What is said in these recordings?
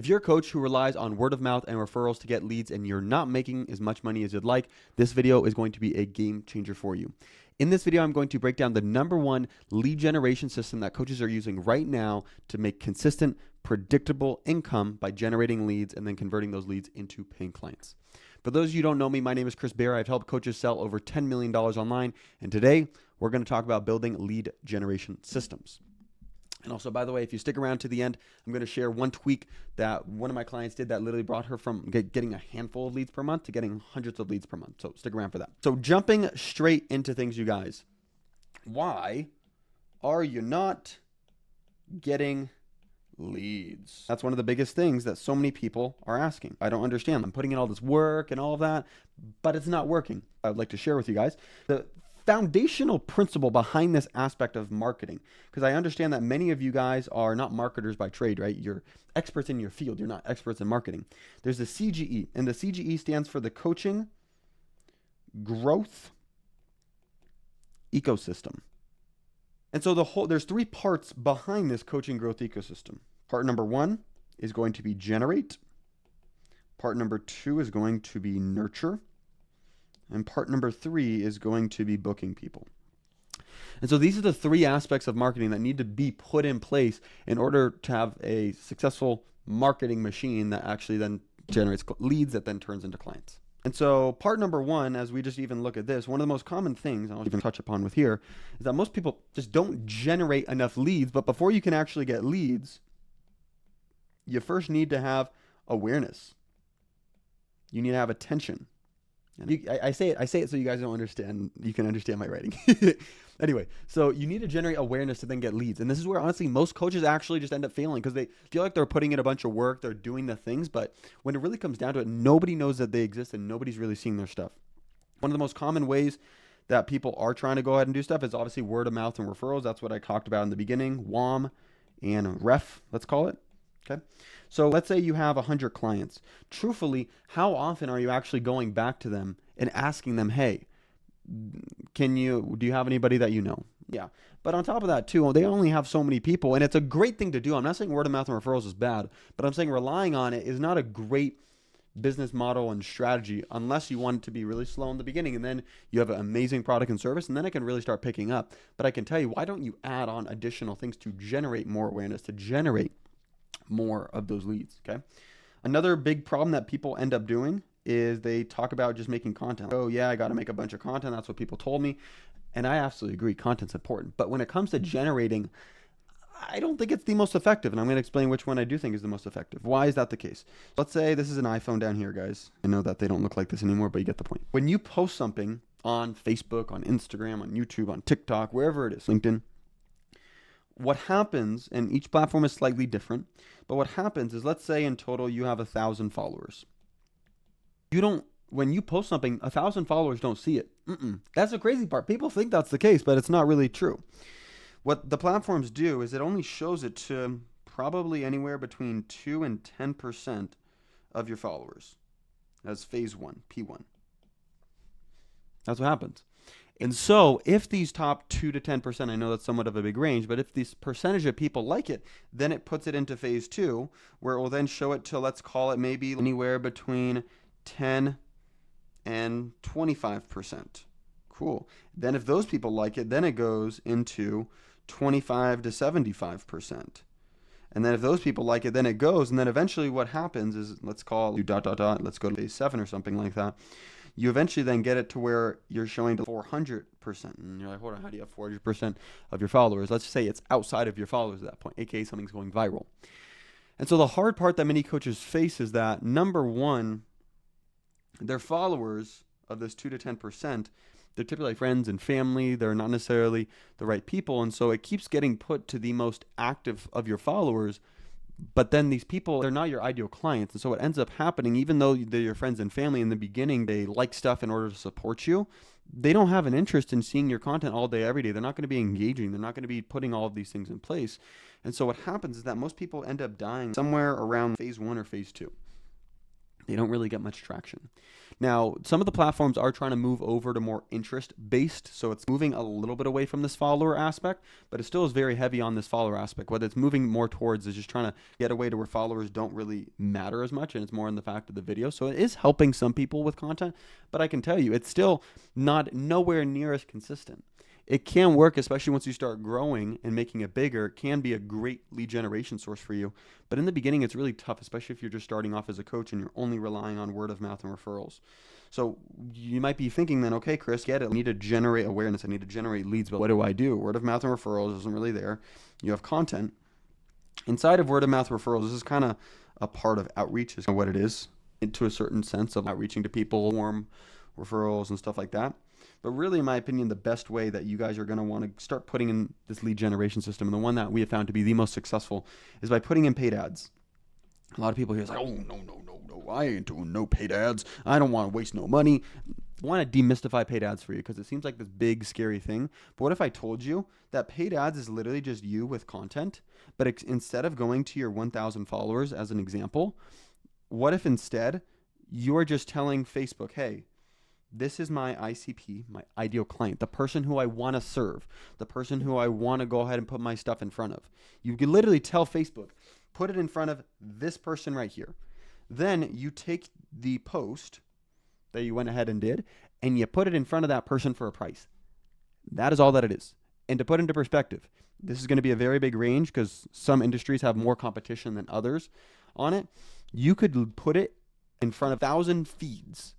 If you're a coach who relies on word of mouth and referrals to get leads and you're not making as much money as you'd like, this video is going to be a game changer for you. In this video, I'm going to break down the #1 lead generation system that coaches are using right now to make consistent, predictable income by generating leads and then converting those leads into paying clients. For those of you who don't know me, my name is Chris Bear. I've helped coaches sell over $10 million online. And today we're going to talk about building lead generation systems. And also, by the way, if you stick around to the end, I'm going to share one tweak that one of my clients did that literally brought her from getting a handful of leads per month to getting hundreds of leads per month. So stick around for that. So jumping straight into things, you guys, why are you not getting leads? That's one of the biggest things that so many people are asking. I don't understand. I'm putting in all this work and all of that, but it's not working. I would like to share with you guys the foundational principle behind this aspect of marketing, because I understand that many of you guys are not marketers by trade, right? You're experts in your field. You're not experts in marketing. There's the CGE, and the CGE stands for the Coaching Growth Ecosystem. And so there's 3 parts behind this coaching growth ecosystem. Part number 1 is going to be generate. Part number 2 is going to be nurture. And part number 3 is going to be booking people. And so these are the 3 aspects of marketing that need to be put in place in order to have a successful marketing machine that actually then generates leads that then turns into clients. And so part number 1, as we just even look at this, one of the most common things I'll even touch upon with here is that most people just don't generate enough leads. But before you can actually get leads, you first need to have awareness. You need to have attention. I say it so you guys don't understand. You can understand my writing. Anyway, so you need to generate awareness to then get leads. And this is where, honestly, most coaches actually just end up failing because they feel like they're putting in a bunch of work. They're doing the things. But when it really comes down to it, nobody knows that they exist and nobody's really seeing their stuff. One of the most common ways that people are trying to go ahead and do stuff is obviously word of mouth and referrals. That's what I talked about in the beginning, WOM and REF, let's call it. Okay. So let's say you have 100 clients. Truthfully, how often are you actually going back to them and asking them, hey, do you have anybody that you know? Yeah. But on top of that too, they only have so many people, and it's a great thing to do. I'm not saying word of mouth and referrals is bad, but I'm saying relying on it is not a great business model and strategy unless you want it to be really slow in the beginning, and then you have an amazing product and service, and then it can really start picking up. But I can tell you, why don't you add on additional things to generate more awareness, to generate more of those leads? Okay. Another big problem that people end up doing is they talk about just making content. Oh yeah, I got to make a bunch of content. That's what people told me. And I absolutely agree. Content's important. But when it comes to generating, I don't think it's the most effective. And I'm going to explain which one I do think is the most effective. Why is that the case? Let's say this is an iPhone down here, guys. I know that they don't look like this anymore, but you get the point. When you post something on Facebook, on Instagram, on YouTube, on TikTok, wherever it is, LinkedIn, what happens, and each platform is slightly different, but what happens is, let's say in total you have 1,000 followers. When you post something, 1,000 followers don't see it. That's the crazy part. People think that's the case, but it's not really true. What the platforms do is it only shows it to probably anywhere between 2 and 10% of your followers. That's phase 1, P1. That's what happens. And so if these top 2 to 10%, I know that's somewhat of a big range, but if this percentage of people like it, then it puts it into phase 2, where it will then show it to, let's call it maybe anywhere between 10 and 25%. Cool. Then if those people like it, then it goes into 25 to 75%. And then if those people like it, then it goes. And then eventually what happens is, let's call let's go to phase 7 or something like that. You eventually then get it to where you're showing to 400%. And you're like, hold on, how do you have 400% of your followers? Let's say it's outside of your followers at that point, aka something's going viral. And so the hard part that many coaches face is that, number 1, their followers of this 2 to 10%, they're typically friends and family. They're not necessarily the right people. And so it keeps getting put to the most active of your followers. But then these people, they're not your ideal clients. And so what ends up happening, even though they're your friends and family in the beginning, they like stuff in order to support you, they don't have an interest in seeing your content all day, every day. They're not going to be engaging. They're not going to be putting all of these things in place. And so what happens is that most people end up dying somewhere around phase 1 or phase 2. They don't really get much traction. Now, some of the platforms are trying to move over to more interest-based, so it's moving a little bit away from this follower aspect, but it still is very heavy on this follower aspect. What it's moving more towards is just trying to get away to where followers don't really matter as much, and it's more in the fact of the video. So it is helping some people with content, but I can tell you, it's still nowhere near as consistent. It can work, especially once you start growing and making it bigger. It can be a great lead generation source for you. But in the beginning, it's really tough, especially if you're just starting off as a coach and you're only relying on word of mouth and referrals. So you might be thinking then, okay, Chris, get it. I need to generate awareness. I need to generate leads. But what do I do? Word of mouth and referrals isn't really there. You have content. Inside of word of mouth referrals, this is kind of a part of outreach, is what it is, into a certain sense of outreaching to people, warm referrals and stuff like that. But really, in my opinion, the best way that you guys are going to want to start putting in this lead generation system, and the one that we have found to be the most successful, is by putting in paid ads. A lot of people here is like, oh, no, I ain't doing no paid ads. I don't want to waste no money. I want to demystify paid ads for you because it seems like this big, scary thing. But what if I told you that paid ads is literally just you with content, but instead of going to your 1,000 followers as an example, what if instead you're just telling Facebook, hey, this is my ICP, my ideal client, the person who I want to serve, the person who I want to go ahead and put my stuff in front of. You can literally tell Facebook, put it in front of this person right here. Then you take the post that you went ahead and did, and you put it in front of that person for a price. That is all that it is. And to put into perspective, this is going to be a very big range because some industries have more competition than others on it. You could put it in front of 1,000 feeds,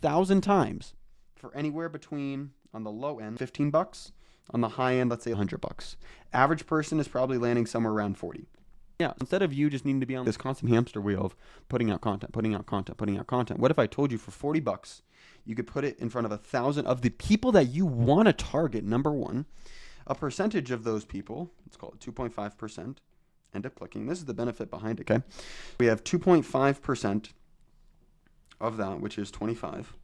1,000 times, for anywhere between, on the low end, $15, on the high end, let's say $100. Average person is probably landing somewhere around 40. Yeah, instead of you just needing to be on this constant hamster wheel of putting out content, what if I told you for $40, you could put it in front of 1,000 of the people that you want to target, number one, a percentage of those people, let's call it 2.5%, end up clicking. This is the benefit behind it, okay? We have 2.5% of that, which is 25.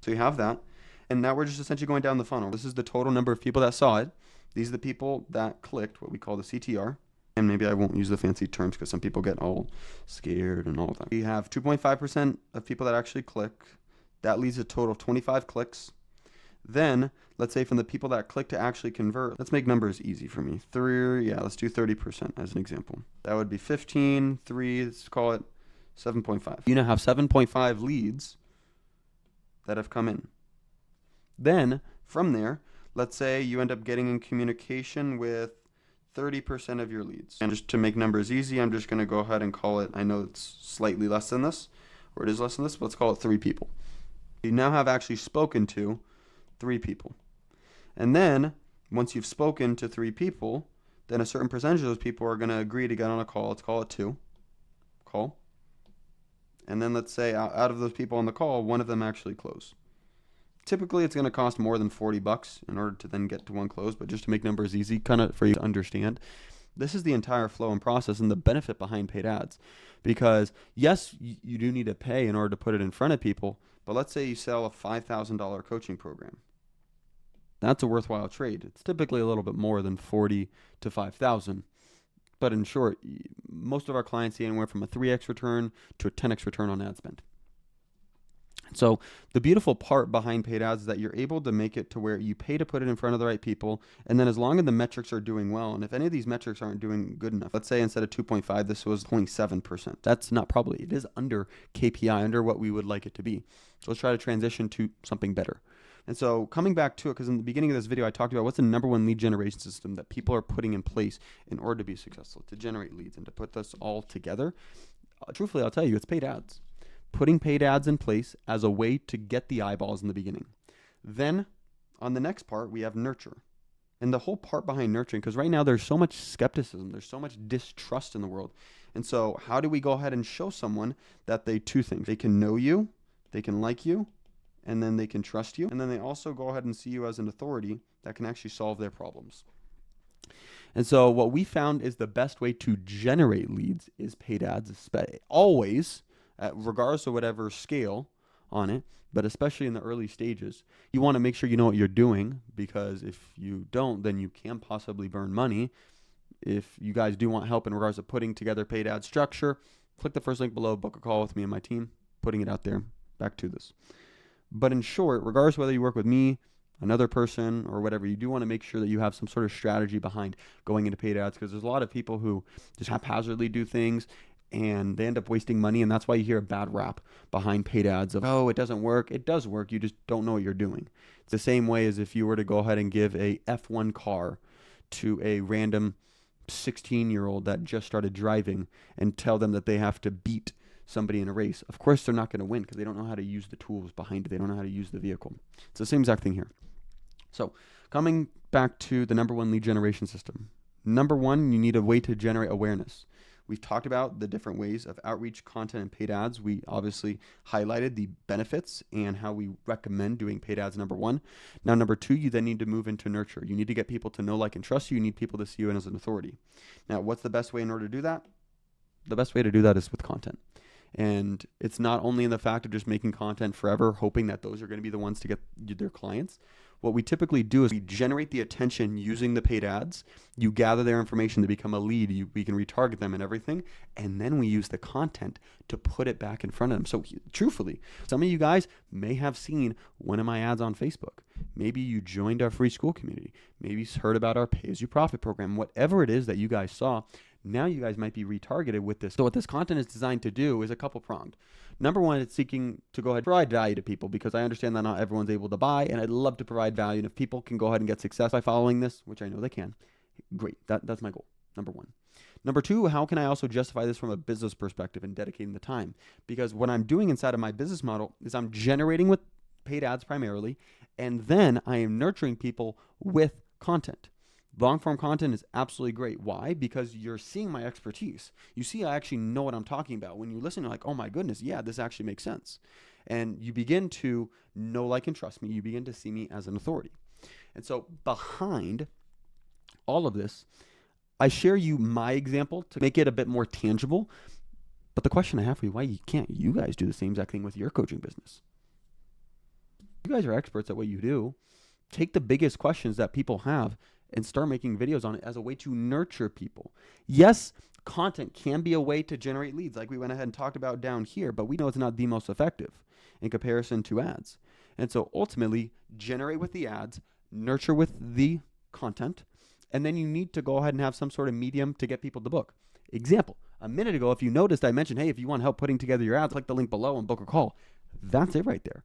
So you have that. And now we're just essentially going down the funnel. This is the total number of people that saw it. These are the people that clicked, what we call the CTR. And maybe I won't use the fancy terms because some people get all scared and all of that. We have 2.5% of people that actually click. That leaves a total of 25 clicks. Then, let's say from the people that click to actually convert, let's make numbers easy for me. Let's do 30% as an example. That would be 15, 3, let's call it 7.5. You now have 7.5 leads that have come in. Then, from there, let's say you end up getting in communication with 30% of your leads. And just to make numbers easy, I'm just going to go ahead and call it, I know it's slightly less than this, or it is less than this, but let's call it 3 people. You now have actually spoken to 3 people. And then, once you've spoken to 3 people, then a certain percentage of those people are going to agree to get on a call. Let's call it 2. Call. And then let's say out of those people on the call, one of them actually close. Typically, it's going to cost more than $40 in order to then get to one close, but just to make numbers easy, kind of for you to understand, this is the entire flow and process and the benefit behind paid ads. Because yes, you do need to pay in order to put it in front of people, but let's say you sell a $5,000 coaching program. That's a worthwhile trade. It's typically a little bit more than 40 to 5,000. But in short, most of our clients see anywhere from a 3x return to a 10x return on ad spend. So the beautiful part behind paid ads is that you're able to make it to where you pay to put it in front of the right people. And then as long as the metrics are doing well, and if any of these metrics aren't doing good enough, let's say instead of 2.5, this was 0.7%. That's not probably, it is under KPI, under what we would like it to be. So let's try to transition to something better. And so coming back to it, because in the beginning of this video, I talked about what's the number one lead generation system that people are putting in place in order to be successful, to generate leads and to put this all together. Truthfully, I'll tell you, it's paid ads. Putting paid ads in place as a way to get the eyeballs in the beginning. Then on the next part, we have nurture. And the whole part behind nurturing, because right now there's so much skepticism, there's so much distrust in the world. And so how do we go ahead and show someone that two things, they can know you, they can like you, and then they can trust you. And then they also go ahead and see you as an authority that can actually solve their problems. And so what we found is the best way to generate leads is paid ads, always, regardless of whatever scale on it, but especially in the early stages. You want to make sure you know what you're doing, because if you don't, then you can possibly burn money. If you guys do want help in regards to putting together paid ad structure, click the first link below, book a call with me and my team, putting it out there. Back to this. But in short, regardless whether you work with me, another person, or whatever, you do want to make sure that you have some sort of strategy behind going into paid ads, because there's a lot of people who just haphazardly do things and they end up wasting money. And that's why you hear a bad rap behind paid ads of, oh, it doesn't work. It does work. You just don't know what you're doing. It's the same way as if you were to go ahead and give a F1 car to a random 16-year-old that just started driving and tell them that they have to beat somebody in a race. Of course, they're not going to win because they don't know how to use the tools behind it. They don't know how to use the vehicle. It's the same exact thing here. So coming back to the number one lead generation system. Number one, you need a way to generate awareness. We've talked about the different ways of outreach, content, and paid ads. We obviously highlighted the benefits and how we recommend doing paid ads, number one. Now, number two, you then need to move into nurture. You need to get people to know, like, and trust you. You need people to see you as an authority. Now, what's the best way in order to do that? The best way to do that is with content. And it's not only in the fact of just making content forever, hoping that those are going to be the ones to get their clients. What we typically do is we generate the attention using the paid ads. You gather their information to become a lead. We can retarget them and everything. And then we use the content to put it back in front of them. So truthfully, some of you guys may have seen one of my ads on Facebook. Maybe you joined our free school community. Maybe you heard about our Pay As You Profit program. Whatever it is that you guys saw, now you guys might be retargeted with this. So what this content is designed to do is a couple pronged. Number one, it's seeking to go ahead and provide value to people, because I understand that not everyone's able to buy, and I'd love to provide value. And if people can go ahead and get success by following this, which I know they can, great. That's my goal, number one. Number two, how can I also justify this from a business perspective and dedicating the time? Because what I'm doing inside of my business model is I'm generating with paid ads primarily, and then I am nurturing people with content. Long form content is absolutely great. Why? Because you're seeing my expertise. You see, I actually know what I'm talking about. When you listen, you're like, oh my goodness, yeah, this actually makes sense. And you begin to know, like, and trust me. You begin to see me as an authority. And so behind all of this, I share you my example to make it a bit more tangible. But the question I have for you, why can't you guys do the same exact thing with your coaching business? You guys are experts at what you do. Take the biggest questions that people have and start making videos on it as a way to nurture people. Yes, content can be a way to generate leads, like we went ahead and talked about down here, but we know it's not the most effective in comparison to ads. And so ultimately, generate with the ads, nurture with the content, and then you need to go ahead and have some sort of medium to get people to book. Example, a minute ago, if you noticed, I mentioned, hey, if you want help putting together your ads, click the link below and book a call. That's it right there.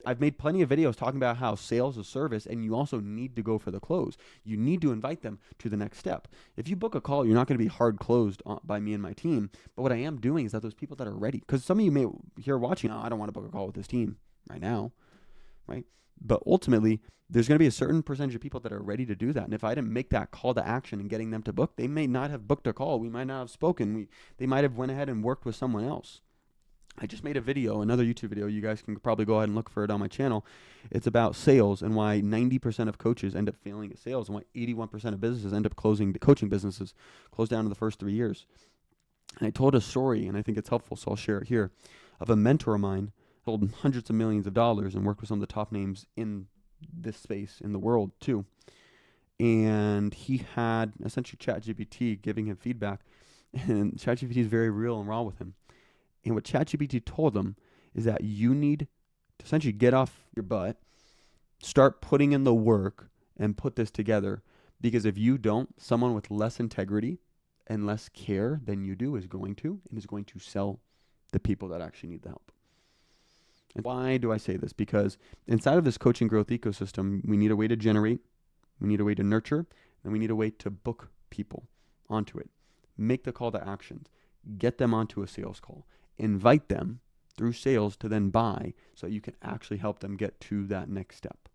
I've made plenty of videos talking about how sales is service, and you also need to go for the close. You need to invite them to the next step. If you book a call, you're not going to be hard closed by me and my team. But what I am doing is that those people that are ready, because some of you may here watching, oh, I don't want to book a call with this team right now, right? But ultimately, there's going to be a certain percentage of people that are ready to do that. And if I didn't make that call to action and getting them to book, they may not have booked a call. We might not have spoken. They might have went ahead and worked with someone else. I just made a video, another YouTube video. You guys can probably go ahead and look for it on my channel. It's about sales and why 90% of coaches end up failing at sales, and why 81% of businesses end up closing, coaching businesses close down in the first 3 years. And I told a story, and I think it's helpful, so I'll share it here, of a mentor of mine sold hundreds of millions of dollars and worked with some of the top names in this space in the world too. And he had essentially ChatGPT giving him feedback, and ChatGPT is very real and raw with him. And what ChatGPT told them is that you need to essentially get off your butt, start putting in the work, and put this together. Because if you don't, someone with less integrity and less care than you do is going to sell the people that actually need the help. And why do I say this? Because inside of this coaching growth ecosystem, we need a way to generate, we need a way to nurture, and we need a way to book people onto it. Make the call to action. Get them onto a sales call. Invite them through sales to then buy, so you can actually help them get to that next step.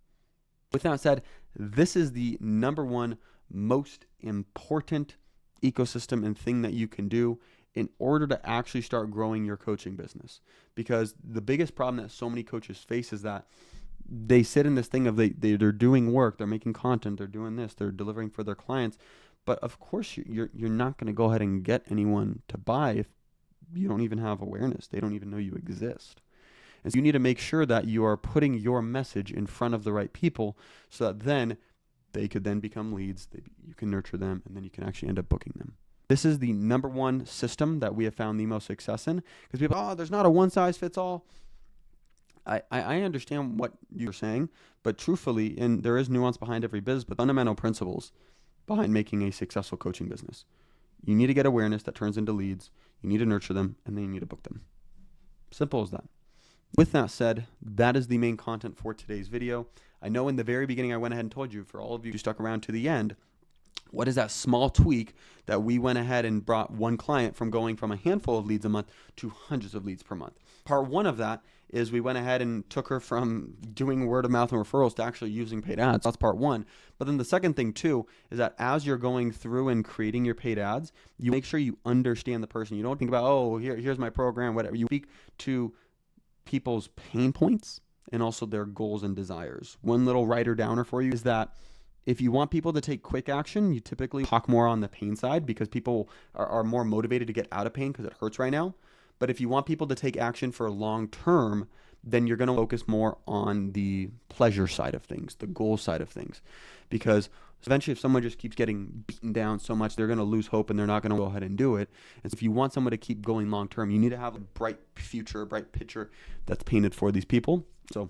With that said, this is the number one most important ecosystem and thing that you can do in order to actually start growing your coaching business. Because the biggest problem that so many coaches face is that they sit in this thing of they're doing work, they're making content, they're doing this, they're delivering for their clients. But of course, you're not going to go ahead and get anyone to buy if you don't even have awareness. They don't even know you exist. And so you need to make sure that you are putting your message in front of the right people, so that then they could then become leads, you can nurture them, and then you can actually end up booking them. This is the number one system that we have found the most success in, because people, oh, there's not a one size fits all. I understand what you're saying, but truthfully, and there is nuance behind every business, but fundamental principles behind making a successful coaching business. You need to get awareness that turns into leads. You need to nurture them, and then you need to book them. Simple as that. With that said, that is the main content for today's video. I know in the very beginning I went ahead and told you, for all of you who stuck around to the end, what is that small tweak that we went ahead and brought one client from going from a handful of leads a month to hundreds of leads per month. Part one of that is we went ahead and took her from doing word of mouth and referrals to actually using paid ads. That's part one. But then the second thing too is that as you're going through and creating your paid ads, you make sure you understand the person. You don't think about, oh, here's my program, whatever. You speak to people's pain points and also their goals and desires. One little writer downer for you is that if you want people to take quick action, you typically talk more on the pain side, because people are more motivated to get out of pain because it hurts right now. But if you want people to take action for long term, then you're going to focus more on the pleasure side of things, the goal side of things. Because eventually if someone just keeps getting beaten down so much, they're going to lose hope and they're not going to go ahead and do it. And so if you want someone to keep going long term, you need to have a bright future, a bright picture that's painted for these people. So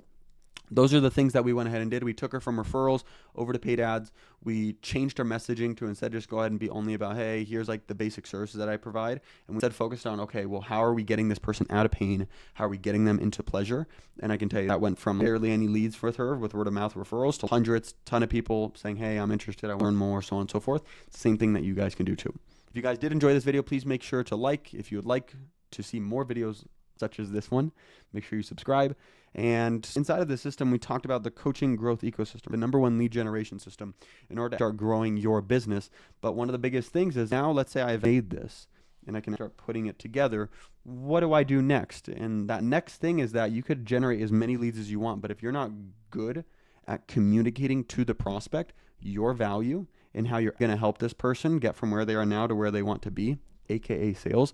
those are the things that we went ahead and did. We took her from referrals over to paid ads. We changed our messaging to instead just go ahead and be only about, hey, here's like the basic services that I provide. And we instead focused on, okay, well, how are we getting this person out of pain? How are we getting them into pleasure? And I can tell you that went from barely any leads with her with word of mouth referrals to hundreds, ton of people saying, hey, I'm interested, I want to learn more, so on and so forth. It's the same thing that you guys can do too. If you guys did enjoy this video, please make sure to like. If you would like to see more videos such as this one, make sure you subscribe. And inside of the system, we talked about the coaching growth ecosystem, the number one lead generation system in order to start growing your business. But one of the biggest things is now, let's say I've made this and I can start putting it together. What do I do next? And that next thing is that you could generate as many leads as you want, but if you're not good at communicating to the prospect your value and how you're going to help this person get from where they are now to where they want to be, aka sales,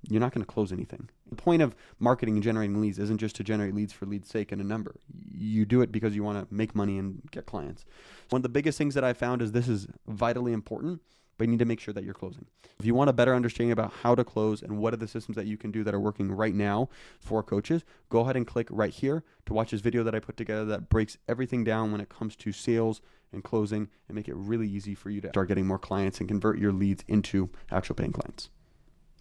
you're not going to close anything. The point of marketing and generating leads isn't just to generate leads for lead's sake and a number. You do it because you want to make money and get clients. One of the biggest things that I found is this is vitally important, but you need to make sure that you're closing. If you want a better understanding about how to close and what are the systems that you can do that are working right now for coaches, go ahead and click right here to watch this video that I put together that breaks everything down when it comes to sales and closing and make it really easy for you to start getting more clients and convert your leads into actual paying clients.